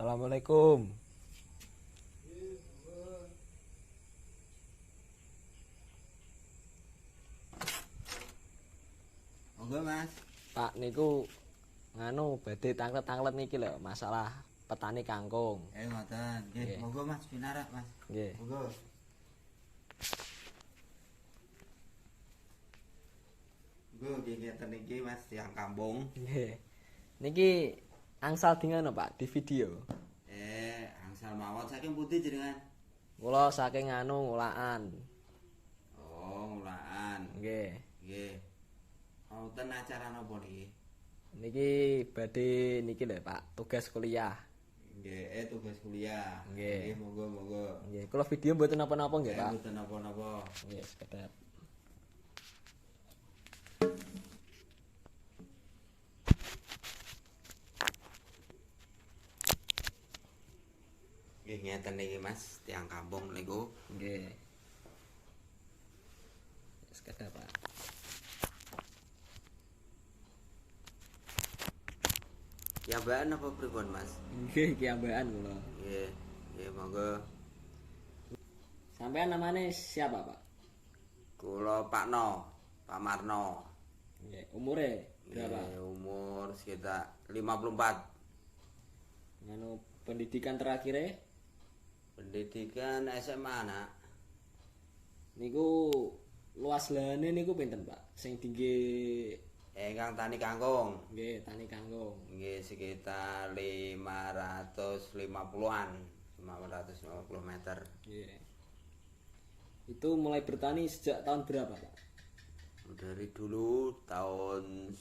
Assalamualaikum. Monggo Mas. Pak niku nganu badhe tanglet-tanglet niki lho, masalah petani kangkung. Ngoten. Nggih, Nggih. monggo Mas pinarak Mas. Nggih. Monggo. Monggo nggih ngeten iki Mas tiyang kampung. Nggih. Niki angsal di ngono Pak, di video. Angsal mawon saking pundi jenengan? Kula saking anu Ngulaan. Oh, Ngulaan. Nggih. Nggih. Wonten acara napa niki? Niki badhe niki lho Pak, tugas kuliah. Nggih, tugas kuliah. Nggih. Monggo. Nggih, kula video mboten napa-napa nggih Pak. Mboten napa-napa. Nggih, sekedap. Nggih ngeten iki Mas, tiyang kampung niku. Nggih. Sekedap Pak. Kiambakan apa pripun Mas? Nggih, kiambakan kula. Nggih, monggo. Sampean namanya siapa Pak? Kula Pak Marno. Nggih, umure berapa? Umur sekitar 54. Nganu pendidikan terakhirnya Pendidikan SMA anak. niku luas lahane niku pinten Pak? Sing tinggi Ingkang tani kangkung. nggih tani kangkung. Nggih sekitar 550-an. 550 meter. Nggih. Itu mulai bertani sejak tahun berapa Pak? Dari dulu tahun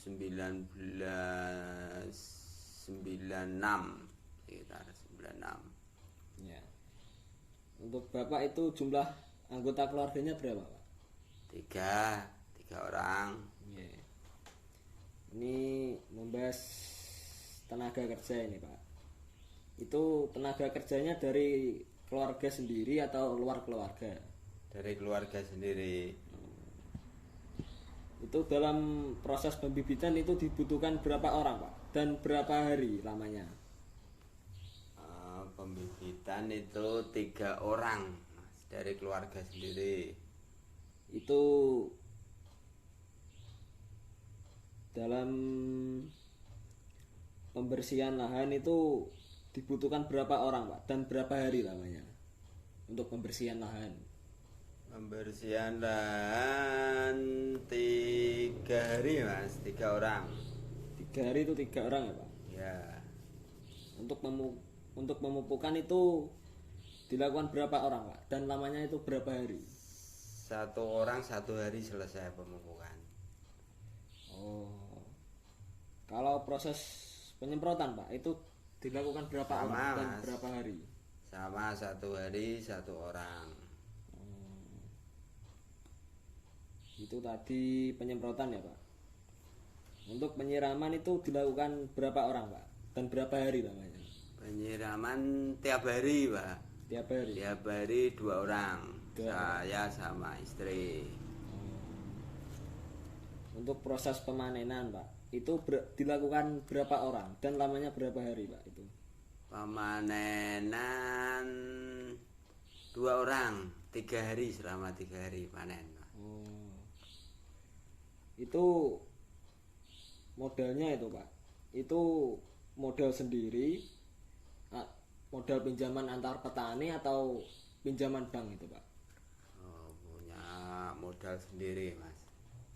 1996 sekitar 96. Ya. Untuk Bapak itu jumlah anggota keluarganya berapa Pak? Tiga orang. Nggih. Ini membahas tenaga kerja ini Pak. Itu tenaga kerjanya dari keluarga sendiri atau luar keluarga? Dari keluarga sendiri. Itu dalam proses pembibitan itu dibutuhkan berapa orang Pak? Dan berapa hari lamanya? Pembibitan itu 3 orang Mas, dari keluarga sendiri. Itu dalam pembersihan lahan itu dibutuhkan berapa orang Pak? Dan berapa hari lamanya untuk pembersihan lahan? Pembersihan lahan 3 hari Mas, 3 orang. 3 hari itu 3 orang ya Pak? Ya, Untuk memupukan itu dilakukan berapa orang Pak? Dan lamanya itu berapa hari? 1 orang 1 hari selesai pemupukan. Oh, kalau proses penyemprotan Pak itu dilakukan berapa Sama, orang dan Mas. berapa hari? Sama 1 hari 1 orang. Itu tadi penyemprotan ya Pak. Untuk penyiraman itu dilakukan berapa orang Pak? Dan berapa hari lamanya? Penyiraman tiap hari Pak. Tiap hari. Tiap hari 2 orang. 2 Saya sama istri. Untuk proses pemanenan Pak, itu dilakukan berapa orang dan lamanya berapa hari Pak itu? Pemanenan 2 orang 3 hari, selama 3 hari panen. Oh. Itu modalnya itu Pak. Itu modal sendiri, modal pinjaman antar petani atau pinjaman bank itu Pak? Punya modal sendiri Mas.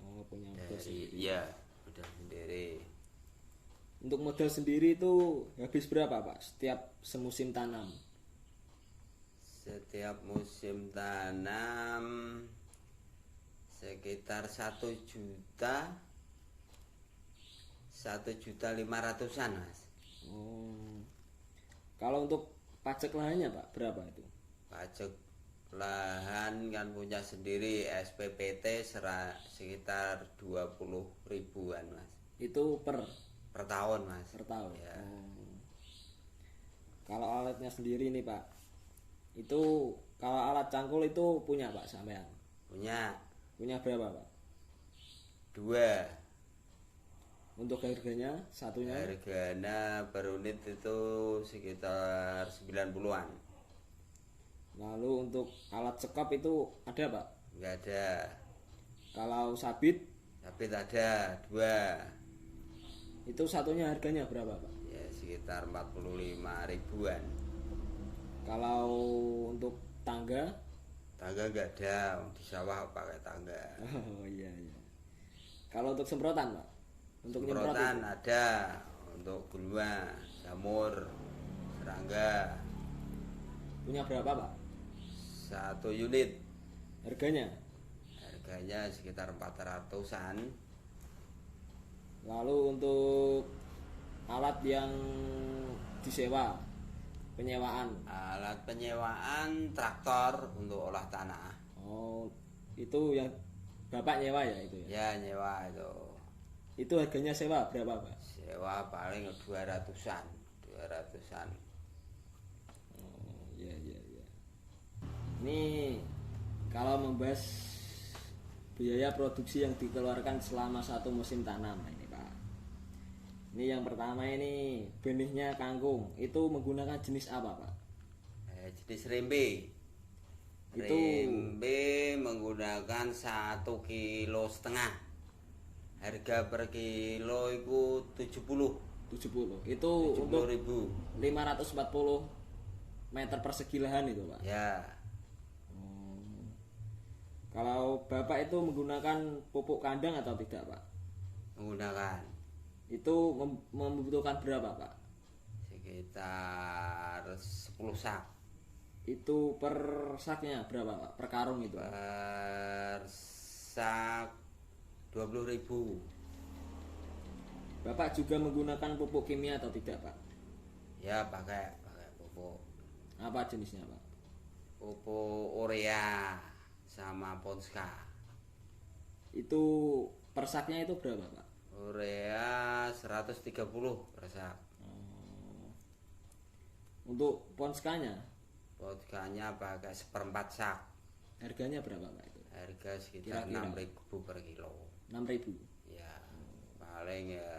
Oh, punya modal Dari sendiri. iya, modal sendiri. Untuk modal sendiri itu habis berapa Pak setiap semusim tanam? Setiap musim tanam sekitar 1.500.000-an Mas. Oh. Kalau untuk pajak lahannya Pak berapa itu? Pajak lahan kan punya sendiri, SPPT sekitar 20 ribuan Mas. Itu per Per tahun Mas. tahun. Ya. Oh. Kalau alatnya sendiri nih Pak, itu kalau alat cangkul itu punya Pak sampean? Punya Punya berapa Pak? 2. Untuk harganya satunya? Harganya per unit itu sekitar 90-an. Lalu untuk alat sekop itu ada Pak? Nggak ada. Kalau sabit Tapi ada 2. itu satunya harganya berapa Pak? Ya sekitar 45 ribuan. Kalau untuk tangga? Tangga nggak ada, di sawah pakai tangga. Oh iya iya. Kalau untuk semprotan Pak? Untuk nyemprot Semprotan itu? ada, untuk gulma, jamur, serangga. Punya berapa Pak? 1 unit. Harganya? Harganya sekitar 400-an. Lalu untuk alat yang disewa, penyewaan. Alat penyewaan traktor untuk olah tanah. Oh, itu yang Bapak nyewa ya itu ya? Ya nyewa itu. Itu harganya sewa berapa Pak? Sewa paling 200-an. 200-an. Oh, iya iya iya. Ini kalau membahas biaya produksi yang dikeluarkan selama satu musim tanam ini Pak. Ini yang pertama ini benihnya kangkung. Itu menggunakan jenis apa Pak? Jenis rimbe. Itu Rimbe menggunakan 1,5 kg. Harga per kilo itu 70. 70. Itu 70 untuk ribu. 540 meter persegi lahan itu Pak. Ya, Kalau Bapak itu menggunakan pupuk kandang atau tidak Pak? menggunakan Itu membutuhkan berapa Pak? sekitar 10 sak. Itu per saknya berapa Pak? Per karung itu? Per sak 20 ribu. Bapak juga menggunakan pupuk kimia atau tidak Pak? Ya pakai pupuk. Apa jenisnya Pak? Pupuk urea sama Ponska. Itu per saknya itu berapa Pak? Urea 130 per sak. Untuk ponskanya Ponskanya pakai 1/4 sak. harganya berapa Pak itu? Harga sekitar Kira-kira 6 ribu per kilo. 6.000. Ya paling ya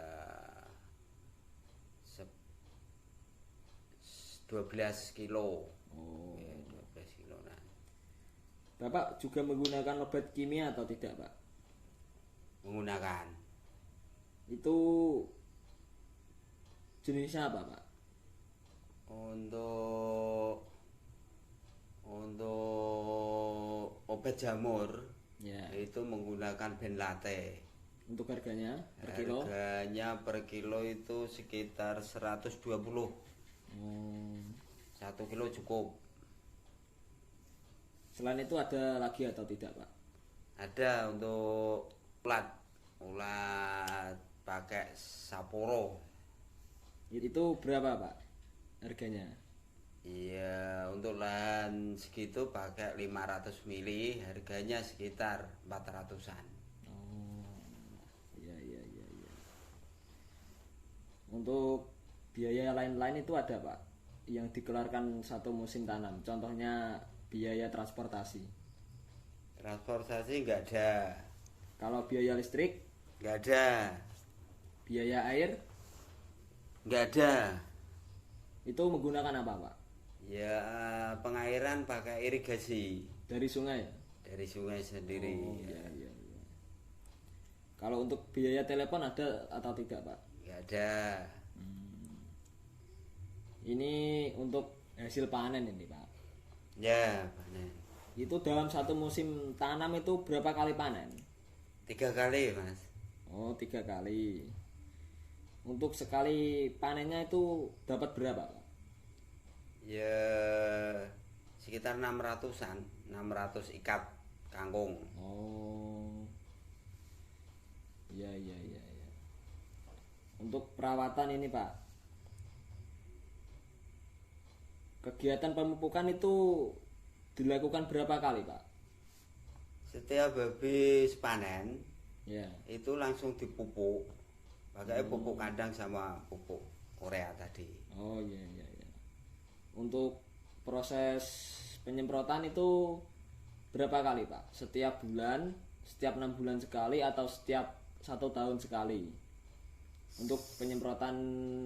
12 kilo. Oh. Ya, 12 kilo nah. Bapak juga menggunakan obat kimia atau tidak Pak? Menggunakan Itu jenisnya apa Pak? untuk obat jamur Ya. itu menggunakan Benlate. Untuk harganya per kilo? Harganya per kilo itu sekitar 120. Hmm. 1 kilo cukup. Selain itu ada lagi atau tidak Pak? Ada untuk ulat pakai Sapporo. Itu berapa Pak harganya? Iya, untuk lahan segitu pakai 500 mili, harganya sekitar 400-an. Oh, iya iya iya iya. Untuk biaya lain-lain itu ada Pak yang dikeluarkan satu musim tanam. Contohnya biaya transportasi. Transportasi nggak ada. Kalau biaya listrik, Nggak ada. biaya air Nggak ada. itu menggunakan apa Pak? Ya pengairan pakai irigasi Dari sungai? dari sungai sendiri. Oh, iya iya iya. Kalau untuk biaya telepon ada atau tidak Pak? Nggak ada. Ini untuk hasil panen ini Pak. Ya, panen. Itu dalam satu musim tanam itu berapa kali panen? 3 kali, Mas. Oh, 3 kali. Untuk sekali panennya itu dapat berapa Pak? Ya sekitar 600-an, 600 ikat kangkung. Oh, iya iya iya iya. Untuk perawatan ini Pak, kegiatan pemupukan itu dilakukan berapa kali Pak? Setiap habis panen Ya. itu langsung dipupuk pakai pupuk kandang sama pupuk urea tadi. Oh iya iya iya. Untuk proses penyemprotan itu berapa kali Pak? Setiap bulan, setiap 6 bulan sekali atau setiap 1 tahun sekali? untuk penyemprotan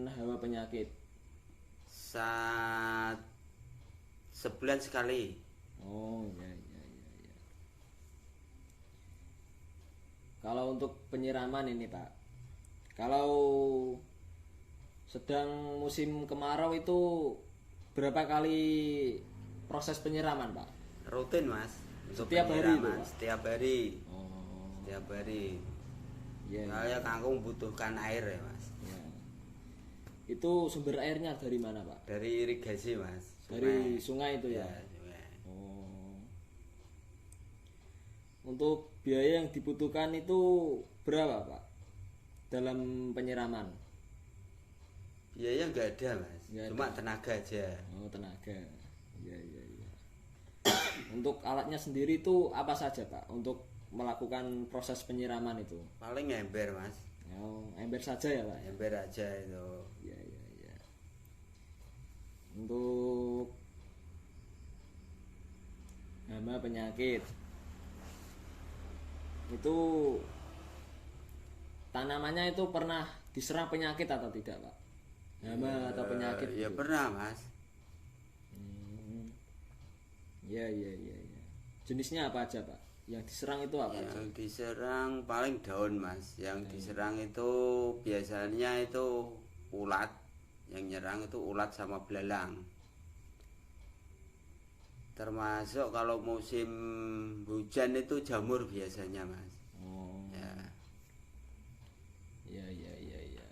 hawa penyakit? Sebulan sekali. Oh ya ya ya ya. Kalau untuk penyiraman ini Pak, kalau sedang musim kemarau itu berapa kali proses penyiraman Pak? Rutin Mas. Untuk Setiap hari penyiraman. itu, Pak? Setiap hari. Oh Setiap hari. ya, Soalnya kangkung butuhkan air ya Mas. ya. Itu sumber airnya dari mana Pak? Dari irigasi Mas. Dari sungai itu ya? sungai. Oh. Untuk biaya yang dibutuhkan itu berapa Pak dalam penyiraman? Biaya nggak ada Mas. Nggak Cuma ada. tenaga aja. Oh tenaga, ya ya ya. Untuk alatnya sendiri itu apa saja Pak untuk melakukan proses penyiraman itu? Paling ember Mas. Oh, ember saja ya Pak? Ember aja itu. Ya ya ya. Untuk hama penyakit itu tanamannya itu pernah diserang penyakit atau tidak Pak? Hama atau penyakit? Ya itu? pernah Mas. Ya ya ya ya. Jenisnya apa aja Pak? Yang diserang itu apa aja? Yang diserang paling daun Mas. Yang diserang itu biasanya itu ulat. Yang nyerang itu ulat sama belalang. Termasuk kalau musim hujan itu jamur biasanya Mas. Oh. Ya. Ya ya ya ya.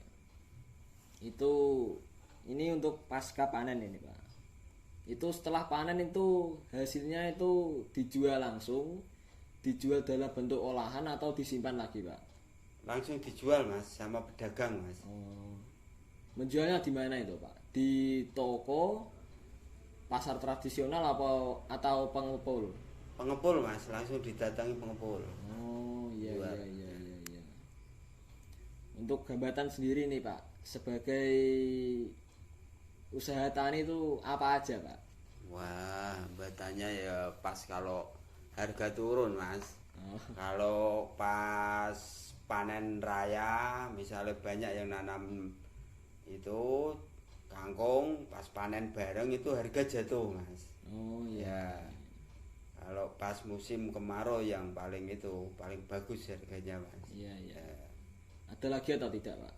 Itu ini untuk pasca panen ini Pak. Itu setelah panen itu hasilnya itu dijual langsung, dijual dalam bentuk olahan atau disimpan lagi Pak? Langsung dijual Mas sama pedagang Mas. Oh. Menjualnya di mana itu Pak? Di toko, pasar tradisional atau pengepul? Pengepul Mas, langsung didatangi pengepul. Oh iya Jual. iya iya iya iya. Untuk hambatan sendiri nih Pak, sebagai usaha tani itu apa aja Pak? Wah, hambatannya ya pas kalau harga turun Mas. Oh, Kalau pas panen raya, misalnya banyak yang nanam itu kangkung, pas panen bareng itu harga jatuh Mas. oh iya. Ya, kalau pas musim kemarau yang paling itu paling bagus harganya Mas. Iya iya. Ya, Ada lagi atau tidak Pak?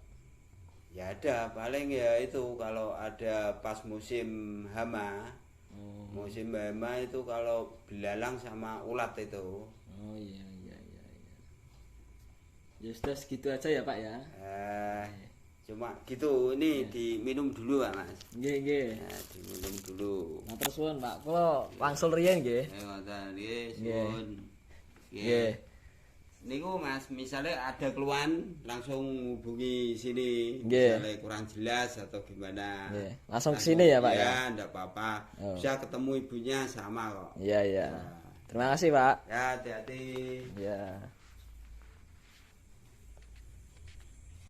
ya ada paling ya itu kalau ada pas musim hama. Oh, Musim hama itu kalau belalang sama ulat itu. oh iya iya iya iya. Ya sudah segitu aja ya Pak ya. Cuma gitu ini diminum dulu Pak Mas. Nggih nggih. Ya, diminum dulu. Matur suwun Pak. Kula wangsul riyen nggih. Ngoten nggih, Nggih. suwun. Nggih. Niku Mas, misalnya ada keluhan langsung hubungi sini. Nggih. Misalnya kurang jelas atau gimana. Nggih. Langsung ke sini ya Pak ya. Ya, enggak apa-apa. Oh. Bisa ketemu ibunya sama kok. Iya iya. Nah. Terima kasih Pak. Ya, hati-hati. Ya.